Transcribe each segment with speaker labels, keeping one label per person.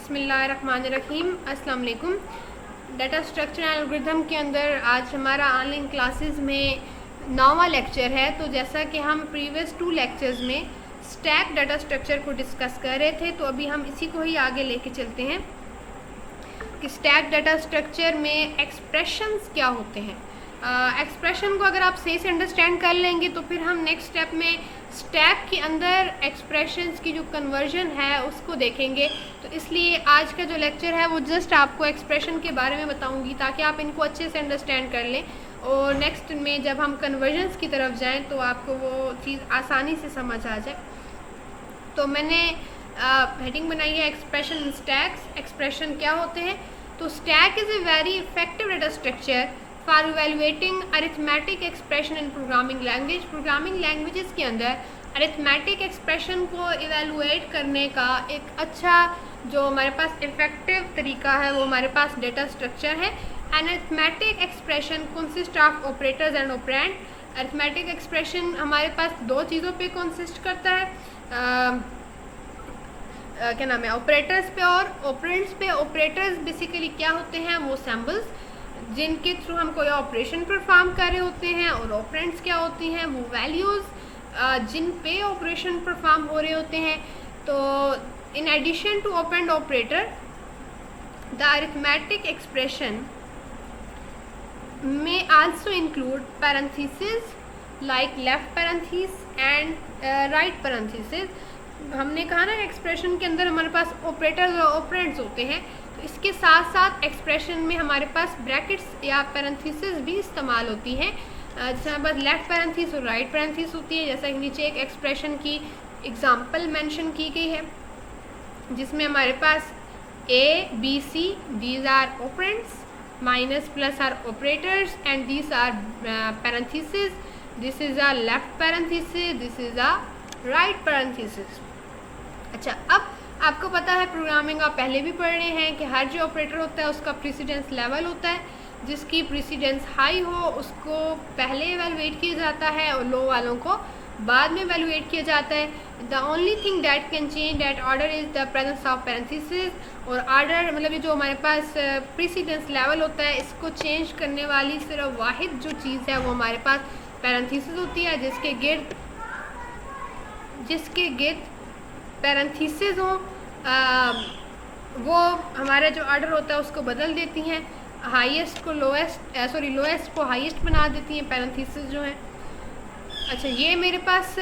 Speaker 1: बिस्मिल्लाहिर्रहमानिर्रहीम। अस्सलाम वालेकुम। डाटा स्ट्रक्चर एल्गोरिथम के अंदर आज हमारा ऑनलाइन क्लासेस में 9वां लेक्चर है। तो जैसा कि हम प्रीवियस 2 लेक्चर्स में स्टैक डाटा स्ट्रक्चर को डिस्कस कर रहे थे, तो अभी हम इसी को ही आगे लेके चलते हैं कि स्टैक डाटा स्ट्रक्चर में एक्सप्रेशंस क्या होते हैं। एक्सप्रेशन को अगर आप सही से अंडरस्टैंड कर लेंगे तो फिर हम नेक्स्ट स्टेप में स्टैक के अंदर एक्सप्रेशंस की जो कन्वर्जन है उसको देखेंगे। तो इसलिए आज का जो लेक्चर है वो जस्ट आपको एक्सप्रेशन के बारे में बताऊंगी ताकि आप इनको अच्छे से अंडरस्टैंड कर लें, और नेक्स्ट में जब हम कन्वर्जन्स की तरफ जाएं तो आपको वो चीज़ आसानी से समझ आ जाए। तो मैंने हेडिंग बनाई है एक्सप्रेशन स्टैक्स। एक्सप्रेशन क्या होते हैं? तो stack is a very effective data structure for evaluating arithmetic expression in programming language. Programming languages के अंदर अरिथमेटिक एक्सप्रेशन को इवेलुएट करने का एक अच्छा जो हमारे पास इफेक्टिव तरीका है वो हमारे पास डाटा स्ट्रक्चर है। An arithmetic expression consist of operators and operand. Arithmetic expression हमारे पास 2 चीज़ों पे कंसिस्ट करता है, क्या नाम है, ऑपरेटर्स पे और ऑपरेंड्स पे। ऑपरेटर्स बेसिकली क्या होते हैं? वो सिंबल्स जिनके थ्रू हम कोई ऑपरेशन परफॉर्म कर रहे होते हैं, और ऑपरेंड्स क्या होती हैं? वो वैल्यूज़ जिन पे ऑपरेशन परफॉर्म हो रहे होते हैं। तो in addition to operand operator the arithmetic expression may also include parentheses like left parenthesis and right parenthesis। हमने कहा ना एक्सप्रेशन के अंदर हमारे पास ऑपरेटर्स और ऑपरेंड्स होते हैं, तो इसके साथ साथ एक्सप्रेशन में हमारे पास ब्रैकेट्स या पैरेंथेसिस भी इस्तेमाल होती हैं। जैसे हमारे पास लेफ्ट पैरेंथेसिस और राइट पैरेंथेसिस होती है। जैसा कि नीचे एक एक्सप्रेशन की एग्जांपल मेंशन की गई है जिसमें हमारे पास A, B, C these are operands, minus plus are operators and these are parentheses। this is a left parenthesis, this is a right parenthesis। अच्छा, अब आपको पता है प्रोग्रामिंग आप पहले भी पढ़ रहे हैं कि हर जो ऑपरेटर होता है उसका प्रेसिडेंस लेवल होता है। जिसकी प्रेसिडेंस हाई हो उसको पहले एवेलुएट किया जाता है और लो वालों को बाद में एवेलुएट किया जाता है। The only thing that can change that order is the presence of parenthesis. और ऑर्डर मतलब ये जो हमारे पास प्रेसिडेंस लेवल होता है इसको चेंज करने वाली सिर्फ वाहिद जो चीज़ है वो हमारे पास पैरेंथेसिस होती है, जिसके गिर्द पैरेंथेसिस हो वो हमारा जो ऑर्डर होता है उसको बदल देती हैं। हाईएस्ट को लोएस्ट लोएस्ट को हाईएस्ट बना देती हैं पैरेंथेसिस जो है। अच्छा, ये मेरे पास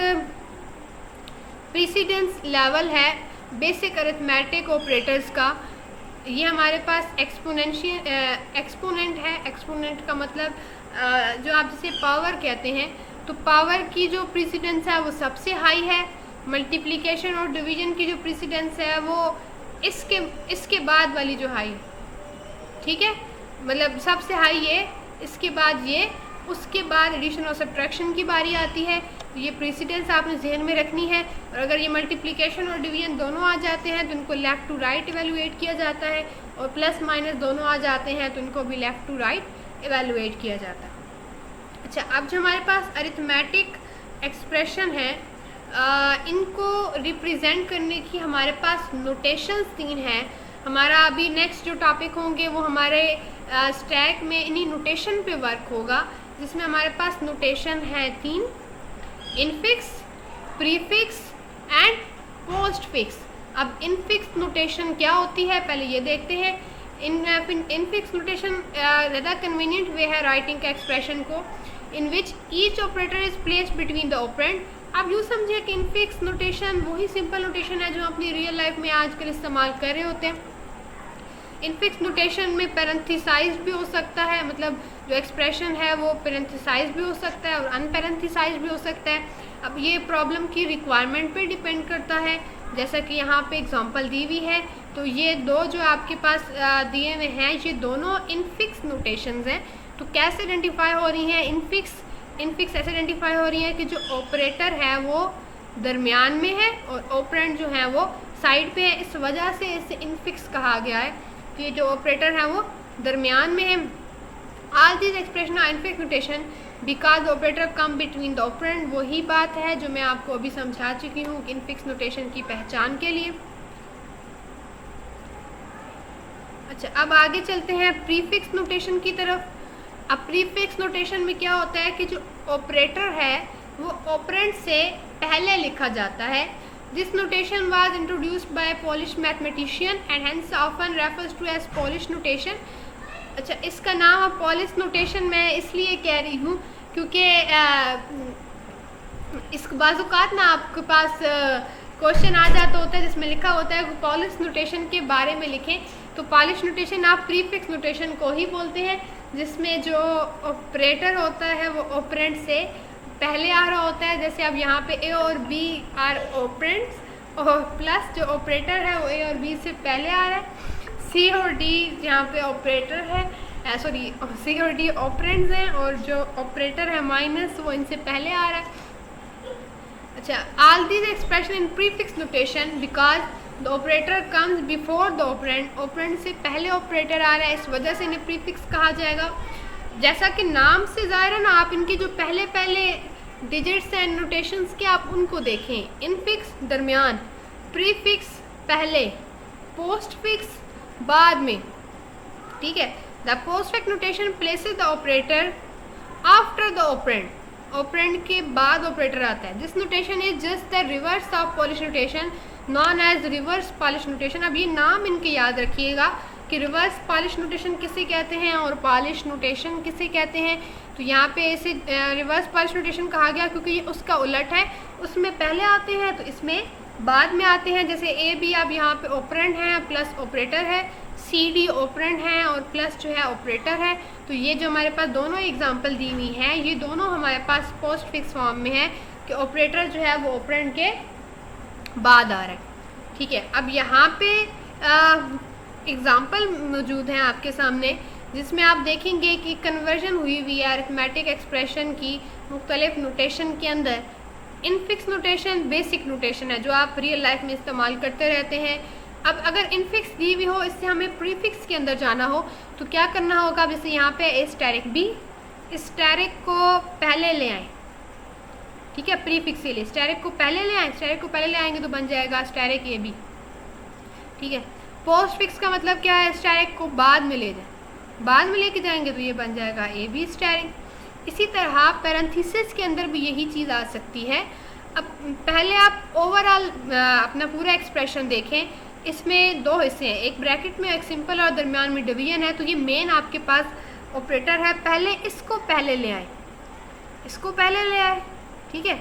Speaker 1: प्रेसिडेंस लेवल है बेसिक अरिथमेटिक ऑपरेटर्स का। ये हमारे पास एक्सपोनेंट है। एक्सपोनेंट का मतलब जो आप जिसे पावर कहते हैं, तो पावर की जो प्रेसिडेंस है वो सबसे हाई है। मल्टीप्लिकेशन और डिवीजन की जो प्रेसिडेंस है वो इसके बाद वाली जो हाई, ठीक है, मतलब सबसे हाई ये, इसके बाद ये, उसके बाद एडिशन और सब्ट्रैक्शन की बारी आती है। तो ये प्रेसिडेंस आपने जहन में रखनी है। और अगर ये मल्टीप्लिकेशन और डिवीजन दोनों आ जाते हैं तो इनको लेफ़्ट टू राइट एवेलुएट किया जाता है, और प्लस माइनस दोनों आ जाते हैं तो इनको भी लेफ़्ट टू राइट एवेलुएट किया जाता है। अच्छा, अब जो हमारे पास अरिथमेटिक एक्सप्रेशन है इनको रिप्रेजेंट करने की हमारे पास नोटेशंस 3 हैं। हमारा अभी नेक्स्ट जो टॉपिक होंगे वो हमारे स्टैक में इन्हीं नोटेशन पे वर्क होगा, जिसमें हमारे पास नोटेशन है 3: इनफिक्स, प्रीफिक्स एंड पोस्टफिक्स। अब इनफिक्स नोटेशन क्या होती है पहले ये देखते हैं। इनफिक्स नोटेशन ज़्यादा कन्वीनियंट वे है राइटिंग का एक्सप्रेशन को, in which each operator is placed between the operand. आप यूँ समझिए कि इनफिक्स नोटेशन वही सिंपल नोटेशन है जो अपनी रियल लाइफ में आजकल इस्तेमाल कर रहे होते हैं। इनफिक्स नोटेशन में पैरेंथेसाइज भी हो सकता है, मतलब जो एक्सप्रेशन है वो पैरेंथेसाइज भी हो सकता है और अनपैरेंथेसाइज भी हो सकता है। अब ये प्रॉब्लम की रिक्वायरमेंट पे डिपेंड करता है। जैसा कि यहाँ पे एग्जांपल दी हुई है, तो ये 2 जो आपके पास दिए हुए हैं ये दोनों इनफिक्स नोटेशंस हैं। तो कैसे आइडेंटिफाई हो रही हैं? इनफिक्स ऐसे आइडेंटिफाई हो रही है कि जो ऑपरेटर है वो दरमियान में है और ऑपरेंड जो है वो साइड पे है। इस वजह से इसे इनफिक्स कहा गया है कि जो ऑपरेटर है वो दरमियान में है। All this expression are infix notation because operator come between the operand. वही बात है जो मैं आपको अभी समझा चुकी हूँ इनफिक्स नोटेशन की पहचान के लिए। अच्छा, अब आगे चलते हैं प्रीफिक्स नोटेशन की तरफ। अब प्रीफिक्स नोटेशन में क्या होता है कि जो ऑपरेटर है वो ऑपरेंड से पहले लिखा जाता है। This notation was introduced by Polish mathematician and hence often refers to as Polish notation. अच्छा, इसका नाम अब पॉलिश नोटेशन मैं इसलिए कह रही हूँ क्योंकि इस बाज़ात ना आपके पास क्वेश्चन आ जाता होता है जिसमें लिखा होता है कि पॉलिश नोटेशन के बारे में लिखें। तो पॉलिश नोटेशन आप प्रीफिक्स नोटेशन को ही बोलते हैं, जिसमें जो ऑपरेटर होता है वो ऑपरेंड से पहले आ रहा होता है। जैसे अब यहाँ पे ए और बी आर ऑपरेंड्स और प्लस जो ऑपरेटर है वो ए और बी से पहले आ रहा है। सी और डी यहाँ पे ऑपरेटर है, सॉरी सी और डी ऑपरेंड्स हैं और जो ऑपरेटर है माइनस वो इनसे पहले आ रहा है। अच्छा, all these expression in prefix notation because the operator comes before the operand. Operand से पहले ऑपरेटर आ रहा है, इस वजह से इन्हें प्रीफिक्स कहा जाएगा। जैसा कि नाम से ज़ाहिर है ना, आप इनके जो पहले पहले डिजिट्स एंड नोटेशंस के आप उनको देखें। इनफिक्स दरमियान, प्रीफिक्स पहले, पोस्टफिक्स बाद में। ठीक है, the postfix notation places the operator after the operand. Operand के बाद ऑपरेटर आता है। This notation is just the reverse of Polish notation known as reverse Polish notation. अब ये नाम इनके याद रखिएगा कि रिवर्स पॉलिश नोटेशन किसे कहते हैं और पॉलिश नोटेशन किसे कहते हैं। तो यहाँ पे इसे रिवर्स पॉलिश नोटेशन कहा गया क्योंकि ये उसका उलट है, उसमें पहले आते हैं तो इसमें बाद में आते हैं। जैसे ए बी अब यहाँ पे ऑपरेंड है प्लस ऑपरेटर है, सी डी ऑपरेंड है और प्लस जो है ऑपरेटर है। तो ये जो हमारे पास दोनों एग्जांपल दी हुई हैं ये दोनों हमारे पास पोस्ट फिक्स फॉर्म में है कि ऑपरेटर जो है वो ऑपरेंड के बाद आ रहा है। ठीक है, अब यहाँ पे एग्जांपल मौजूद हैं आपके सामने जिसमें आप देखेंगे कि कन्वर्जन हुई हुई है अरिथमेटिक एक्सप्रेशन की मुख्तलिफ नोटेशन के अंदर। इनफिक्स नोटेशन बेसिक नोटेशन है जो आप रियल लाइफ में इस्तेमाल करते रहते हैं। अब अगर इनफिक्स दी हुई हो, इससे हमें प्रीफिक्स के अंदर जाना हो तो क्या करना होगा। जैसे यहाँ पे एस्टेरिक बी, स्टेरिक को पहले ले आएँ। ठीक है, प्रीफिक्स के लिए स्टेरिक को पहले ले आएँ, स्टेरिक को पहले ले आएंगे तो बन जाएगा स्टेरिक ए बी। ठीक है, पोस्ट फिक्स का मतलब क्या है, स्टेरिक को बाद में ले जाए, बाद में लेके जाएंगे तो ये बन जाएगा ए बी स्टेरिक। इसी तरह पैरेंथेसिस के अंदर भी यही चीज़ आ सकती है। अब पहले आप ओवरऑल अपना पूरा एक्सप्रेशन देखें, इसमें दो हिस्से हैं, एक ब्रैकेट में एक सिंपल और दरमियान में डिवीजन है। तो ये मेन आपके पास ऑपरेटर है, पहले इसको पहले ले आए, इसको पहले ले आए। ठीक है,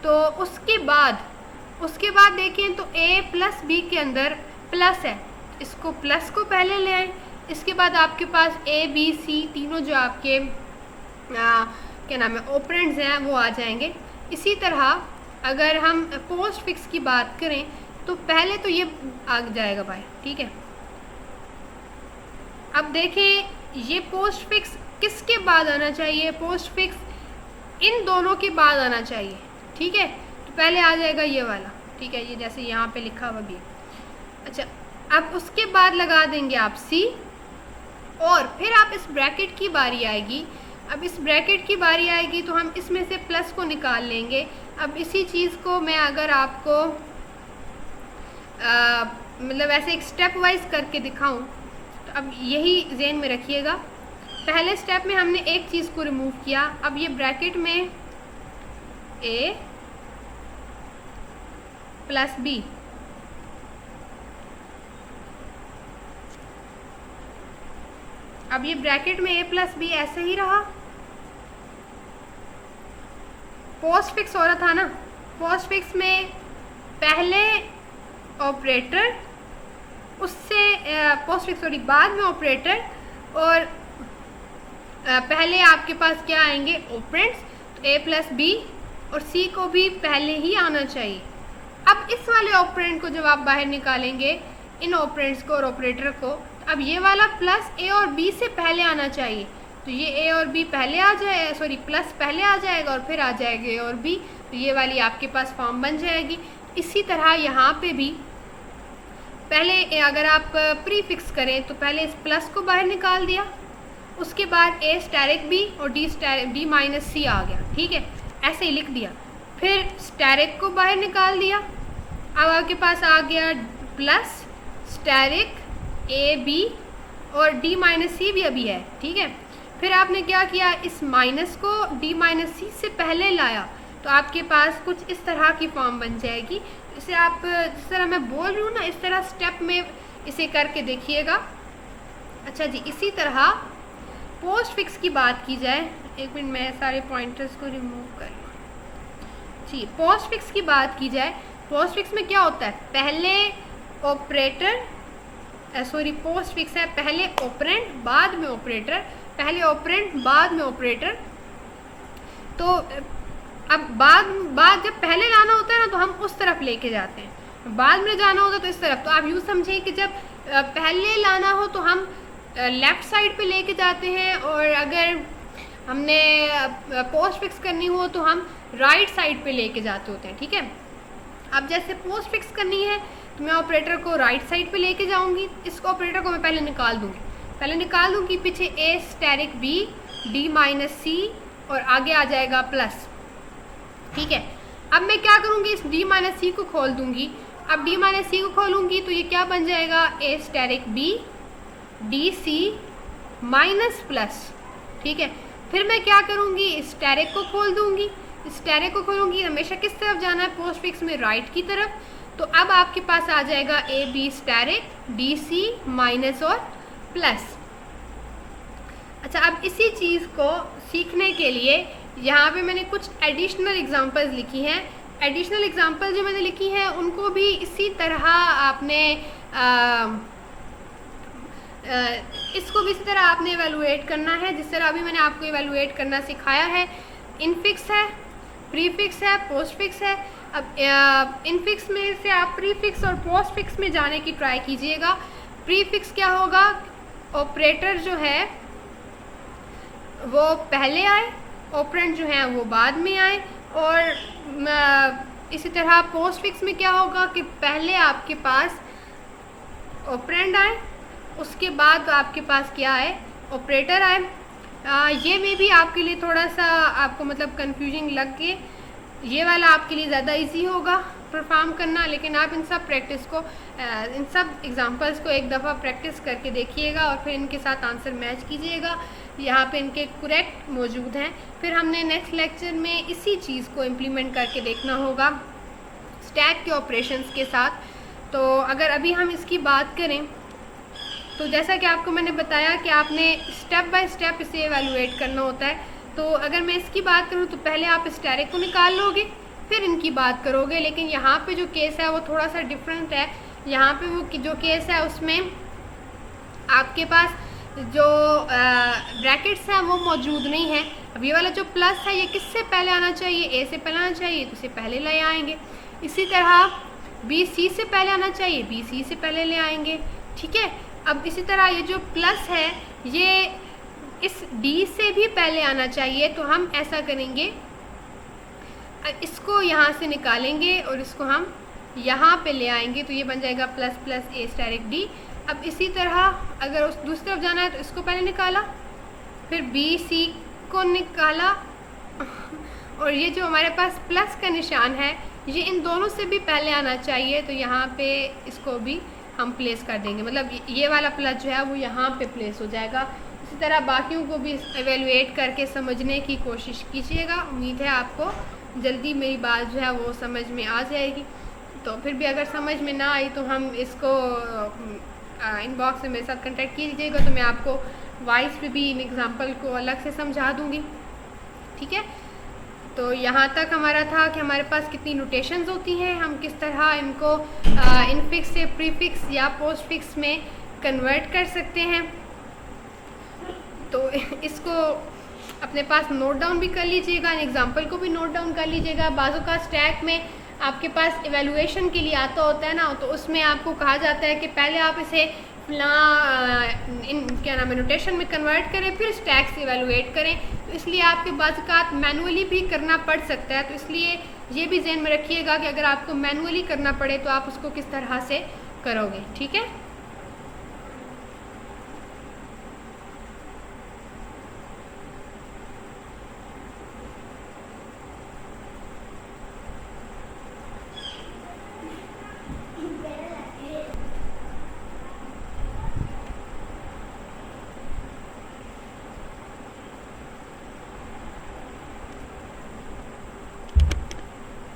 Speaker 1: तो उसके बाद देखें तो a प्लस बी के अंदर प्लस है, इसको प्लस को पहले ले आए। इसके बाद आपके पास ए बी सी तीनों जो आपके क्या नाम है ऑपरेंड्स हैं वो आ जाएंगे। इसी तरह अगर हम पोस्ट फिक्स की बात करें तो पहले तो ये आ जाएगा भाई। ठीक है, अब देखें ये पोस्ट फिक्स किसके बाद आना चाहिए, पोस्ट फिक्स इन दोनों के बाद आना चाहिए। ठीक है, तो पहले आ जाएगा ये वाला। ठीक है, ये जैसे यहाँ पे लिखा हुआ भी। अच्छा, अब उसके बाद लगा देंगे आप सी और फिर आप इस ब्रैकेट की बारी आएगी। अब इस ब्रैकेट की बारी आएगी तो हम इसमें से प्लस को निकाल लेंगे। अब इसी चीज़ को मैं अगर आपको मतलब ऐसे एक स्टेप वाइज करके दिखाऊं तो अब यही ज़हन में रखिएगा। पहले स्टेप में हमने एक चीज़ को रिमूव किया, अब ये ब्रैकेट में ए प्लस बी, अब ये ब्रैकेट में a प्लस बी ऐसे ही रहा। पोस्ट फिक्स हो रहा था ना, पोस्ट फिक्स में पहले ऑपरेटर, उससे पोस्ट फिक्स सॉरी बाद में ऑपरेटर और पहले आपके पास क्या आएंगे ऑपरेंड्स। तो a प्लस बी और c को भी पहले ही आना चाहिए। अब इस वाले ऑपरेंड को जब आप बाहर निकालेंगे, इन ऑपरेंड्स को और ऑपरेटर को, अब ये वाला प्लस a और b से पहले आना चाहिए। तो ये a और b पहले आ जाए, सॉरी प्लस पहले आ जाएगा और फिर आ जाएगा a और b। तो ये वाली आपके पास फॉर्म बन जाएगी। इसी तरह यहाँ पे भी पहले अगर आप प्रीफिक्स करें तो पहले इस प्लस को बाहर निकाल दिया, उसके बाद a स्टेरिक b और d माइनस c आ गया। ठीक है, ऐसे ही लिख दिया। फिर स्टेरिक को बाहर निकाल दिया, अब आपके पास आ गया प्लस स्टेरिक a b और डी माइनस सी भी अभी है, ठीक है। फिर आपने क्या किया, इस माइनस को डी माइनस सी से पहले लाया, तो आपके पास कुछ इस तरह की फॉर्म बन जाएगी। इसे आप जिस तरह मैं बोल रही हूँ ना, इस तरह स्टेप में इसे करके देखिएगा। अच्छा जी, इसी तरह पोस्ट फिक्स की बात की जाए, एक मिनट मैं सारे पॉइंटर्स को रिमूव कर जी। पोस्ट फिक्स की बात की जाए, पोस्ट फिक्स में क्या होता है, पहले ऑपरेटर, सॉरी पोस्ट फिक्स है पहले ऑपरेंड बाद में ऑपरेटर, पहले ऑपरेंड बाद में ऑपरेटर। तो अब बाद जब पहले लाना होता है ना, तो हम उस तरफ लेके जाते हैं, बाद में जाना होता है तो इस तरफ। तो आप यूँ समझें कि जब पहले लाना हो तो हम लेफ़्ट साइड पे लेके जाते हैं, और अगर हमने पोस्ट फिक्स करनी हो तो हम राइट साइड पे लेके जाते होते हैं, ठीक है। अब जैसे पोस्ट फिक्स करनी है तो मैं ऑपरेटर को राइट साइड पे लेके जाऊंगी, इसको ऑपरेटर को मैं पहले निकाल दूंगी, पीछे ए स्टेरिक बी डी माइनस सी और आगे आ जाएगा प्लस, ठीक है। अब मैं क्या करूंगी, इस डी माइनस सी को खोल दूंगी। अब डी माइनस सी को खोलूंगी तो ये क्या बन जाएगा, asterisk B D C minus plus, ठीक है। फिर मैं क्या करूंगी, स्टेरिक को खोल दूंगी, स्टेरिक को खोलूंगी, हमेशा किस तरफ जाना है, पोस्ट फिक्स में राइट की तरफ। तो अब आपके पास आ जाएगा A B asterisk D C minus और प्लस। अच्छा, अब इसी चीज़ को सीखने के लिए यहाँ पे मैंने कुछ एडिशनल एग्जांपल्स लिखी हैं। एडिशनल एग्जांपल जो मैंने लिखी हैं उनको भी इसी तरह आपने इसको भी इसी तरह आपने एवेलुएट करना है, जिस तरह अभी मैंने आपको एवेलुएट करना सिखाया है। इनफिक्स है, प्रीफिक्स है, पोस्ट फिक्स है। अब इनफिक्स में से आप प्रीफिक्स और पोस्ट फिक्स में जाने की ट्राई कीजिएगा। प्रीफिक्स क्या होगा, ऑपरेटर जो है वो पहले आए, ऑपरेंड जो है वो बाद में आए। और इसी तरह पोस्ट फिक्स में क्या होगा कि पहले आपके पास ऑपरेंड आए, उसके बाद आपके पास क्या आए, ऑपरेटर आए। ये में भी आपके लिए थोड़ा सा आपको मतलब कंफ्यूजिंग लग के, ये वाला आपके लिए ज़्यादा इजी होगा परफॉर्म करना, लेकिन आप इन सब प्रैक्टिस को, इन सब एग्जांपल्स को एक दफ़ा प्रैक्टिस करके देखिएगा और फिर इनके साथ आंसर मैच कीजिएगा। यहाँ पे इनके करेक्ट मौजूद हैं। फिर हमने नेक्स्ट लेक्चर में इसी चीज़ को इम्प्लीमेंट करके देखना होगा स्टैक के ऑपरेशंस के साथ। तो अगर अभी हम इसकी बात करें तो जैसा कि आपको मैंने बताया कि आपने स्टेप बाय स्टेप इसे एवेलुएट करना होता है। तो अगर मैं इसकी बात करूं तो पहले आप स्टेरिक को निकाल लोगे, फिर इनकी बात करोगे। लेकिन यहाँ पे जो केस है वो थोड़ा सा डिफरेंट है। यहाँ पे वो जो केस है उसमें आपके पास जो ब्रैकेट्स हैं वो मौजूद नहीं है। अब ये वाला जो प्लस है ये किससे पहले आना चाहिए, ए से पहले आना चाहिए, तो इसे पहले ले आएंगे। इसी तरह बी सी से पहले आना चाहिए, बी सी से पहले ले आएंगे, ठीक है। अब इसी तरह ये जो प्लस है ये इस डी से भी पहले आना चाहिए, तो हम ऐसा करेंगे, इसको यहाँ से निकालेंगे और इसको हम यहाँ पे ले आएंगे, तो ये बन जाएगा प्लस प्लस ए स्टेरिक डी। अब इसी तरह अगर उस दूसरी तरफ जाना है तो इसको पहले निकाला, फिर बी सी को निकाला, और ये जो हमारे पास प्लस का निशान है ये इन दोनों से भी पहले आना चाहिए, तो यहाँ पे इसको भी हम प्लेस कर देंगे, मतलब ये वाला प्लस जो है वो यहाँ पे प्लेस हो जाएगा। इसी तरह बाकियों को भी एवेलुएट करके समझने की कोशिश कीजिएगा। उम्मीद है आपको जल्दी मेरी बात जो है वो समझ में आ जाएगी। तो फिर भी अगर समझ में ना आई तो हम इसको इनबॉक्स में मेरे साथ कांटेक्ट कीजिएगा, तो मैं आपको वॉइस पे भी इन एग्जांपल को अलग से समझा दूँगी, ठीक है। तो यहाँ तक हमारा था कि हमारे पास कितनी नोटेशंस होती हैं, हम किस तरह इनको इनफिक्स से प्रीफिक्स या पोस्ट फिक्स में कन्वर्ट कर सकते हैं। तो इसको अपने पास नोट डाउन भी कर लीजिएगा, इन एग्जांपल को भी नोट डाउन कर लीजिएगा। बाजू का स्टैक में आपके पास इवैल्यूएशन के लिए आता होता है ना, तो उसमें आपको कहा जाता है कि पहले आप इसे क्या नाम है नोटेशन में कन्वर्ट करें, फिर स्टैक से इवैल्यूएट करें। तो इसलिए आपके बाज़ मैनुअली भी करना पड़ सकता है, तो इसलिए ये भी ज़हन में रखिएगा कि अगर आपको मैनुअली करना पड़े तो आप उसको किस तरह से करोगे, ठीक है।